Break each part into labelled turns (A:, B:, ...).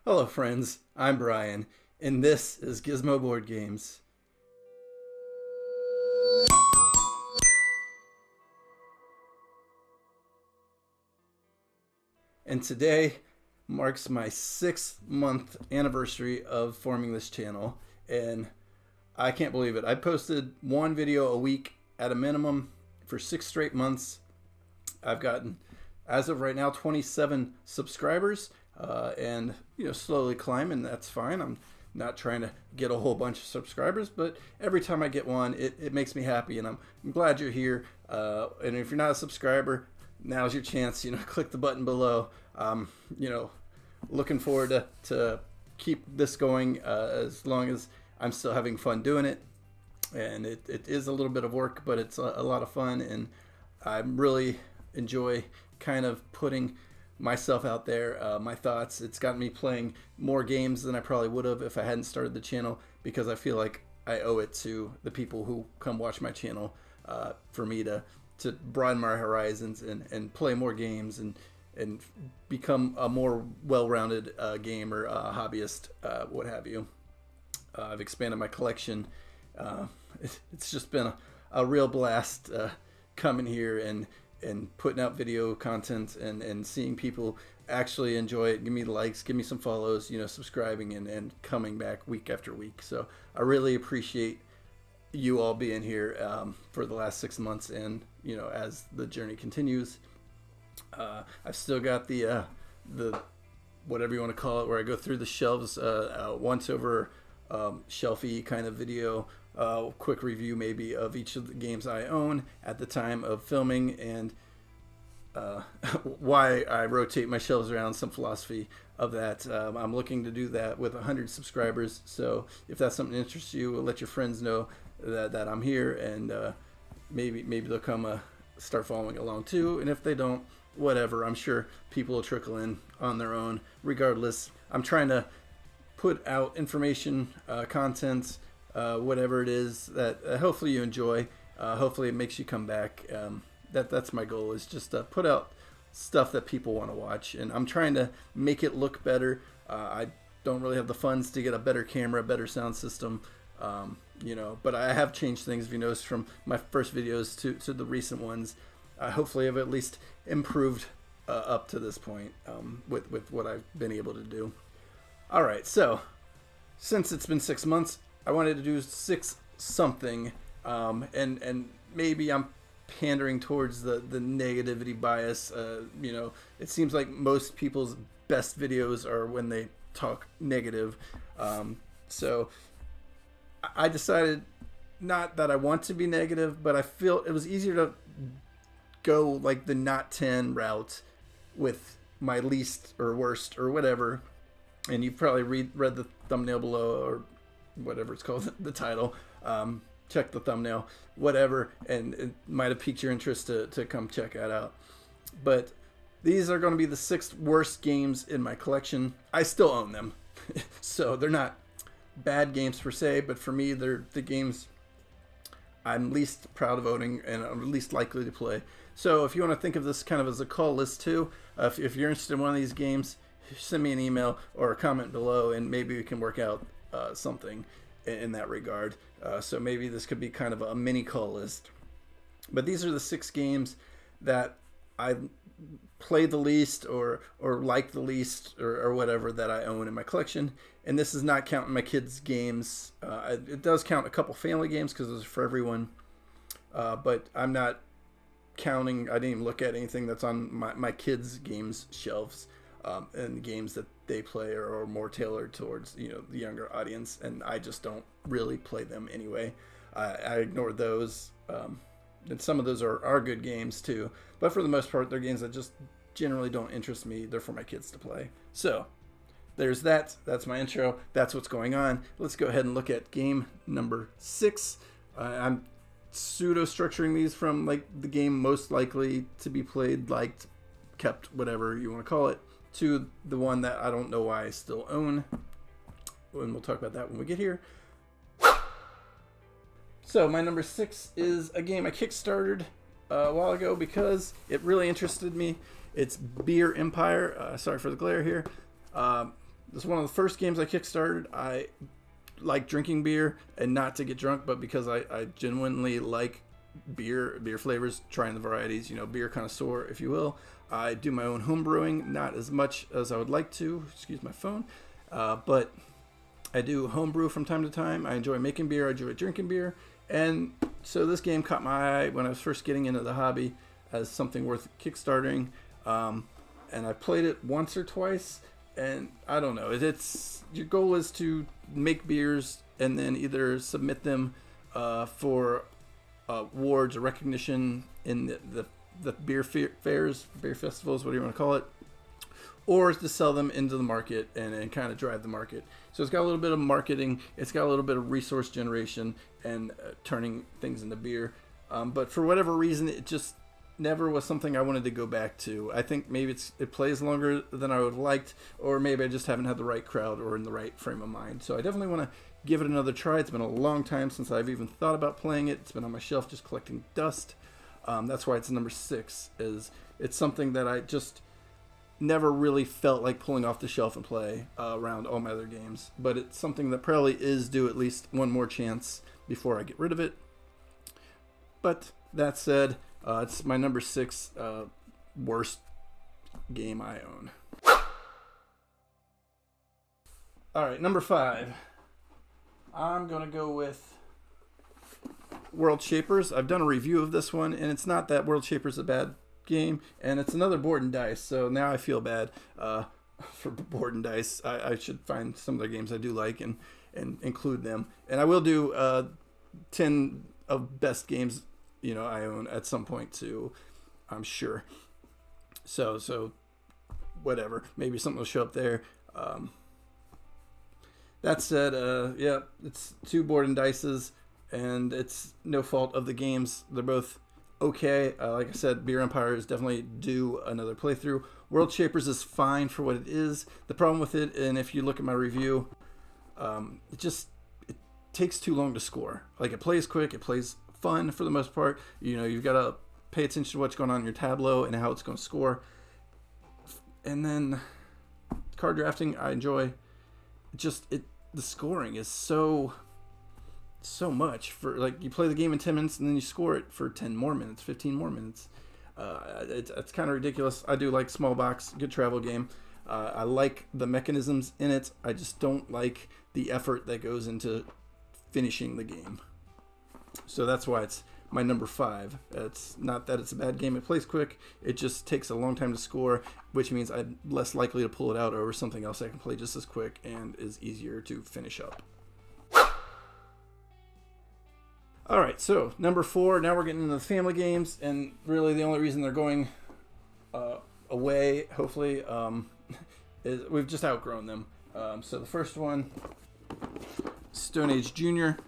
A: Hello friends, I'm Brian, and this is Gizmo Board Games. And today marks my 6-month anniversary of forming this channel, and I can't believe it. I posted one video a week at a minimum for 6 straight months. I've gotten, as of right now, 27 subscribers, and slowly climbing. That's fine. I'm not trying to get a whole bunch of subscribers, but every time I get one, it makes me happy, and I'm glad you're here. And if you're not a subscriber, now's your chance. Click the button below. Looking forward to keep this going as long as I'm still having fun doing it. And it is a little bit of work, but it's a lot of fun, and I really enjoy kind of putting myself out there, my thoughts. It's gotten me playing more games than I probably would have if I hadn't started the channel, because I feel like I owe it to the people who come watch my channel for me to broaden my horizons and play more games and become a more well-rounded gamer, hobbyist, what have you. I've expanded my collection. It's just been a real blast coming here and putting out video content and seeing people actually enjoy it, give me likes, give me some follows, subscribing and coming back week after week. So I really appreciate you all being here for the last 6 months, and as the journey continues. I've still got the whatever you want to call it, where I go through the shelves once over shelfy kind of video, quick review maybe of each of the games I own at the time of filming, and why I rotate my shelves around, some philosophy of that. I'm looking to do that with 100 subscribers, so if that's something that interests you, let your friends know that I'm here, and maybe they'll come start following along too, and if they don't, whatever, I'm sure people will trickle in on their own. Regardless, I'm trying to put out information, content, whatever it is that hopefully you enjoy. Hopefully it makes you come back. That's my goal, is just to put out stuff that people want to watch, and I'm trying to make it look better. I don't really have the funds to get a better camera, a better sound system, but I have changed things, if you noticed, from my first videos to the recent ones. Hopefully I've at least improved up to this point with what I've been able to do. All right, so since it's been 6 months, I wanted to do 6 something, and maybe I'm pandering towards the negativity bias. It seems like most people's best videos are when they talk negative. So I decided, not that I want to be negative, but I feel it was easier to go like the not 10 route with my least or worst or whatever. And you've probably read the thumbnail below, or whatever it's called, the title. Check the thumbnail, whatever, and it might have piqued your interest to come check that out. But these are going to be the 6 worst games in my collection. I still own them, so they're not bad games per se, but for me, they're the games I'm least proud of owning and I'm least likely to play. So if you want to think of this kind of as a call list too, if you're interested in one of these games, send me an email or a comment below, and maybe we can work out something in that regard. So maybe this could be kind of a mini call list. But these are the 6 games that I play the least or like the least or whatever that I own in my collection. And this is not counting my kids' games. It does count a couple family games because those are for everyone. But I'm not counting, I didn't even look at anything that's on my kids' games shelves. And the games that they play are more tailored towards the younger audience, and I just don't really play them anyway. I ignore those, and some of those are good games too, but for the most part they're games that just generally don't interest me. They're for my kids to play. So there's that. That's my intro. That's what's going on. Let's go ahead and look at game number 6. I'm pseudo structuring these from like the game most likely to be played, liked, kept, whatever you want to call it, to the one that I don't know why I still own, and we'll talk about that when we get here. So my number 6 is a game I kickstarted a while ago because it really interested me. It's Beer Empire. Sorry for the glare here. This is one of the first games I kickstarted. I like drinking beer, and not to get drunk, but because I genuinely like beer flavors, trying the varieties, beer connoisseur, if you will. I do my own home brewing, not as much as I would like to, excuse my phone, but I do home brew from time to time. I enjoy making beer, I enjoy drinking beer, and so this game caught my eye when I was first getting into the hobby as something worth kickstarting, and I played it once or twice, and I don't know, it's your goal is to make beers and then either submit them for awards or recognition in the beer fairs, beer festivals, whatever you want to call it, or to sell them into the market and kind of drive the market. So it's got a little bit of marketing, it's got a little bit of resource generation and turning things into beer. But for whatever reason, it just never was something I wanted to go back to. I think maybe it plays longer than I would have liked, or maybe I just haven't had the right crowd or in the right frame of mind. So I definitely want to give it another try. It's been a long time since I've even thought about playing it. It's been on my shelf just collecting dust. That's why it's number 6. It's something that I just never really felt like pulling off the shelf and play around all my other games. But it's something that probably is due at least one more chance before I get rid of it. But that said, it's my number 6 worst game I own. All right, number 5. I'm going to go with World Shapers. I've done a review of this one, and it's not that World Shapers is a bad game, and it's another board and dice, so now I feel bad for board and dice. I should find some of the games I do like and include them. And I will do 10 of best games I own at some point too, I'm sure. So whatever, maybe something will show up there. That said, yeah, it's 2 board and dices, and it's no fault of the games. They're both okay. Like I said, Beer Empire is definitely due another playthrough. World Shapers is fine for what it is. The problem with it, and if you look at my review, it takes too long to score. Like, it plays quick, it plays fun for the most part. You've got to pay attention to what's going on in your tableau and how it's going to score. And then card drafting, I enjoy. The scoring is so much for, like, you play the game in 10 minutes and then you score it for 10 more minutes, 15 more minutes. It's kind of ridiculous. I do like small box, good travel game. I like the mechanisms in it. I just don't like the effort that goes into finishing the game. So that's why it's my number 5. It's not that it's a bad game. It plays quick. It just takes a long time to score, which means I'm less likely to pull it out over something else I can play just as quick and is easier to finish up. All right, so number 4. Now we're getting into the family games, and really the only reason they're going away, hopefully, is we've just outgrown them. So the first one, Stone Age Junior.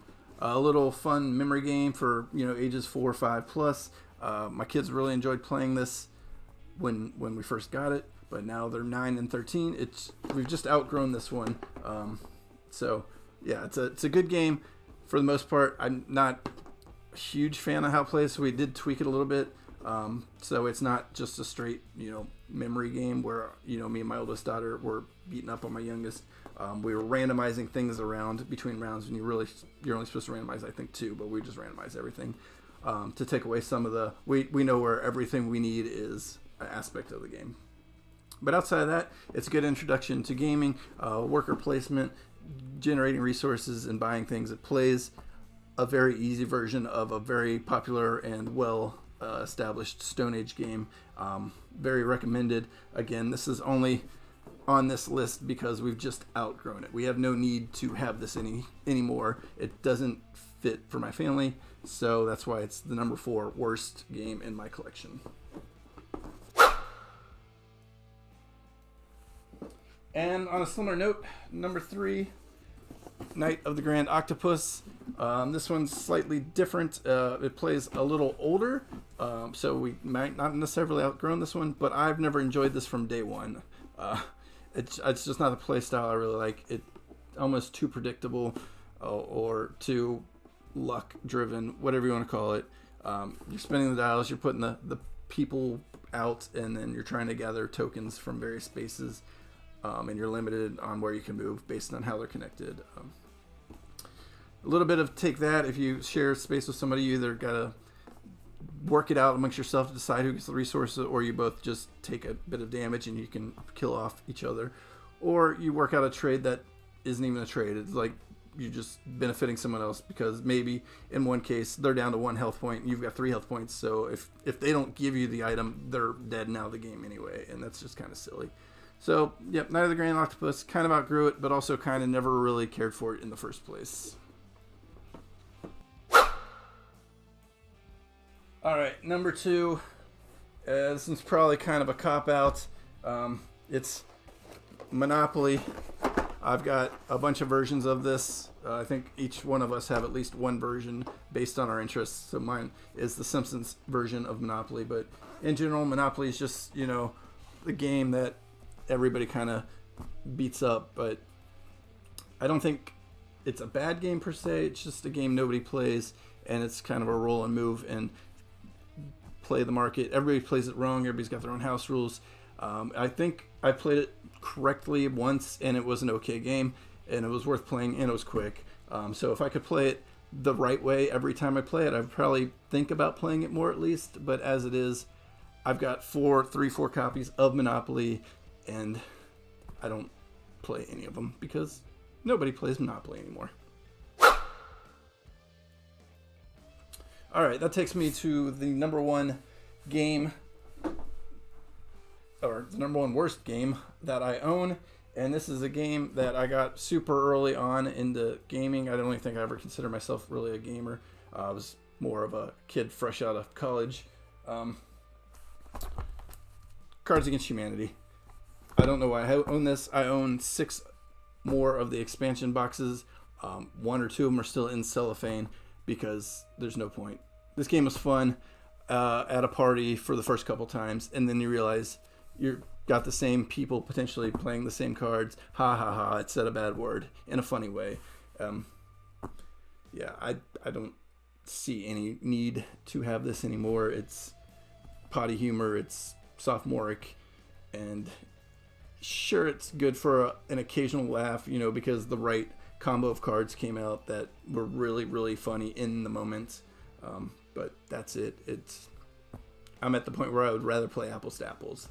A: A little fun memory game for ages 4 or 5 plus. My kids really enjoyed playing this when we first got it, but now they're 9 and 13. We've just outgrown this one. So yeah, it's a good game for the most part. I'm not a huge fan of how it plays, so we did tweak it a little bit. So it's not just a straight memory game where me and my oldest daughter were beating up on my youngest. We were randomizing things around between rounds, and you're only supposed to randomize, I think, 2, but we just randomize everything to take away some of the... We know where everything we need is an aspect of the game. But outside of that, it's a good introduction to gaming, worker placement, generating resources, and buying things. It plays a very easy version of a very popular and well-established Stone Age game. Very recommended. Again, this is only on this list because we've just outgrown it. We have no need to have this anymore. It doesn't fit for my family, so that's why it's the number 4 worst game in my collection. And on a similar note, number 3, Night of the Grand Octopus. This one's slightly different. It plays a little older, so we might not necessarily outgrown this one, but I've never enjoyed this from day one. It's just not the play style I really like. It almost too predictable or too luck driven, whatever you want to call it. You're spinning the dials, you're putting the people out, and then you're trying to gather tokens from various spaces. and you're limited on where you can move based on how they're connected. A little bit of take that. If you share space with somebody, you either got to work it out amongst yourself to decide who gets the resources, or you both just take a bit of damage and you can kill off each other. Or you work out a trade that isn't even a trade. It's like you're just benefiting someone else, because maybe in one case they're down to 1 health point and you've got 3 health points. So if they don't give you the item, they're dead and out of the game anyway, and that's just kind of silly. So, yep, Night of the Grand Octopus, kind of outgrew it, but also kind of never really cared for it in the first place. All right, number 2. This one's probably kind of a cop-out. It's Monopoly. I've got a bunch of versions of this. I think each one of us have at least one version based on our interests. So mine is the Simpsons version of Monopoly. But in general, Monopoly is just, the game that everybody kind of beats up. But I don't think it's a bad game per se. It's just a game nobody plays, and it's kind of a roll and move and play the market. Everybody plays it wrong. Everybody's got their own house rules. I think I played it correctly once, and it was an okay game, and it was worth playing, and it was quick. So if I could play it the right way every time I play it, I'd probably think about playing it more at least. But as it is, I've got 4 copies of Monopoly, and I don't play any of them because nobody plays Monopoly anymore. All right, that takes me to the number 1 game, or the number 1 worst game that I own. And this is a game that I got super early on into gaming. I don't really think I ever considered myself really a gamer. I was more of a kid fresh out of college. Cards Against Humanity. I don't know why I own this. I own 6 more of the expansion boxes. 1 or 2 of them are still in cellophane, because there's no point. This game was fun at a party for the first couple times, and then you realize you've got the same people potentially playing the same cards. Ha ha ha, it said a bad word in a funny way. Yeah, I don't see any need to have this anymore. It's potty humor, it's sophomoric, and sure, it's good for an occasional laugh, because the right combo of cards came out that were really, really funny in the moment. But that's it. I'm at the point where I would rather play Apples to Apples.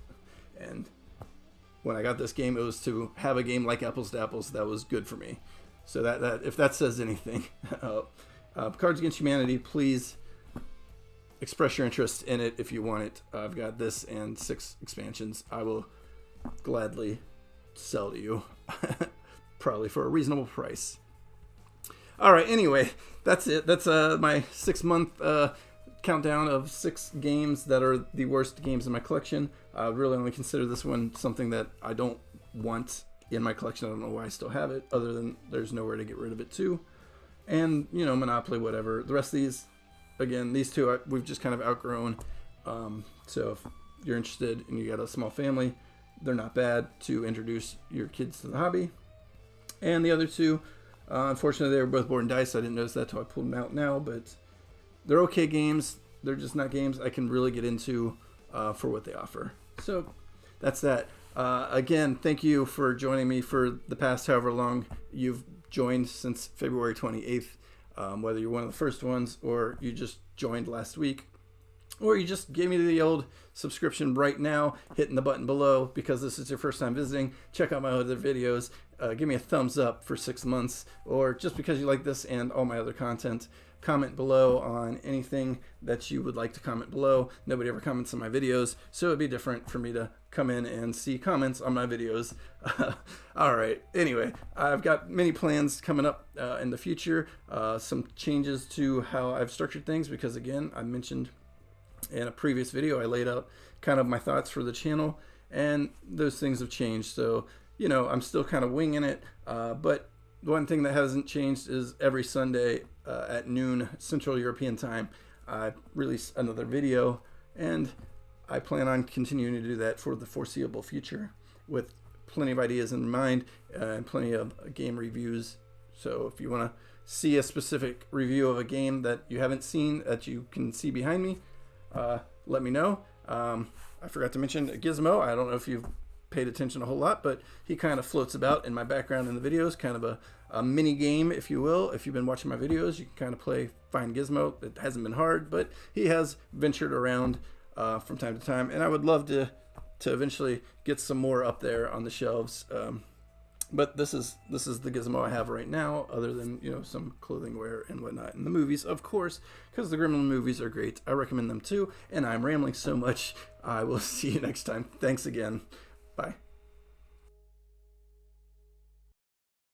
A: And when I got this game, it was to have a game like Apples to Apples that was good for me. So that if that says anything, Cards Against Humanity, please express your interest in it if you want it. I've got this and 6 expansions. I will gladly sell to you, probably for a reasonable price. All right, anyway, that's it. That's my 6-month countdown of 6 games that are the worst games in my collection. I really only consider this one something that I don't want in my collection. I don't know why I still have it, other than there's nowhere to get rid of it too. And, Monopoly, whatever. The rest of these, again, these 2 we've just kind of outgrown. So if you're interested and you got a small family, they're not bad to introduce your kids to the hobby. And the other 2, unfortunately, they were both board and dice. I didn't notice that till I pulled them out now, but they're okay games. They're just not games I can really get into for what they offer. So that's that. Again, thank you for joining me for the past however long you've joined since February 28th, whether you're one of the first ones or you just joined last week, or you just gave me the old subscription right now, hitting the button below because this is your first time visiting. Check out my other videos. Give me a thumbs up for 6 months, or just because you like this and all my other content. Comment below on anything that you would like to comment below. Nobody ever comments on my videos, so it'd be different for me to come in and see comments on my videos. All right, anyway, I've got many plans coming up in the future. Some changes to how I've structured things, because again, I mentioned in a previous video I laid out kind of my thoughts for the channel, and those things have changed. So I'm still kind of winging it, but the one thing that hasn't changed is every Sunday at noon Central European time, I release another video, and I plan on continuing to do that for the foreseeable future with plenty of ideas in mind and plenty of game reviews. So if you want to see a specific review of a game that you haven't seen that you can see behind me, let me know. I forgot to mention Gizmo. I don't know if you've paid attention a whole lot, but he kind of floats about in my background in the videos, kind of a mini game, if you will. If you've been watching my videos, you can kind of play Find Gizmo. It hasn't been hard, but he has ventured around from time to time, and I would love to eventually get some more up there on the shelves. But this is the Gizmo I have right now, other than, you know, some clothing wear and whatnot. And the movies, of course, because the Gremlin movies are great. I recommend them too, and I'm rambling so much. I will see you next time. Thanks again.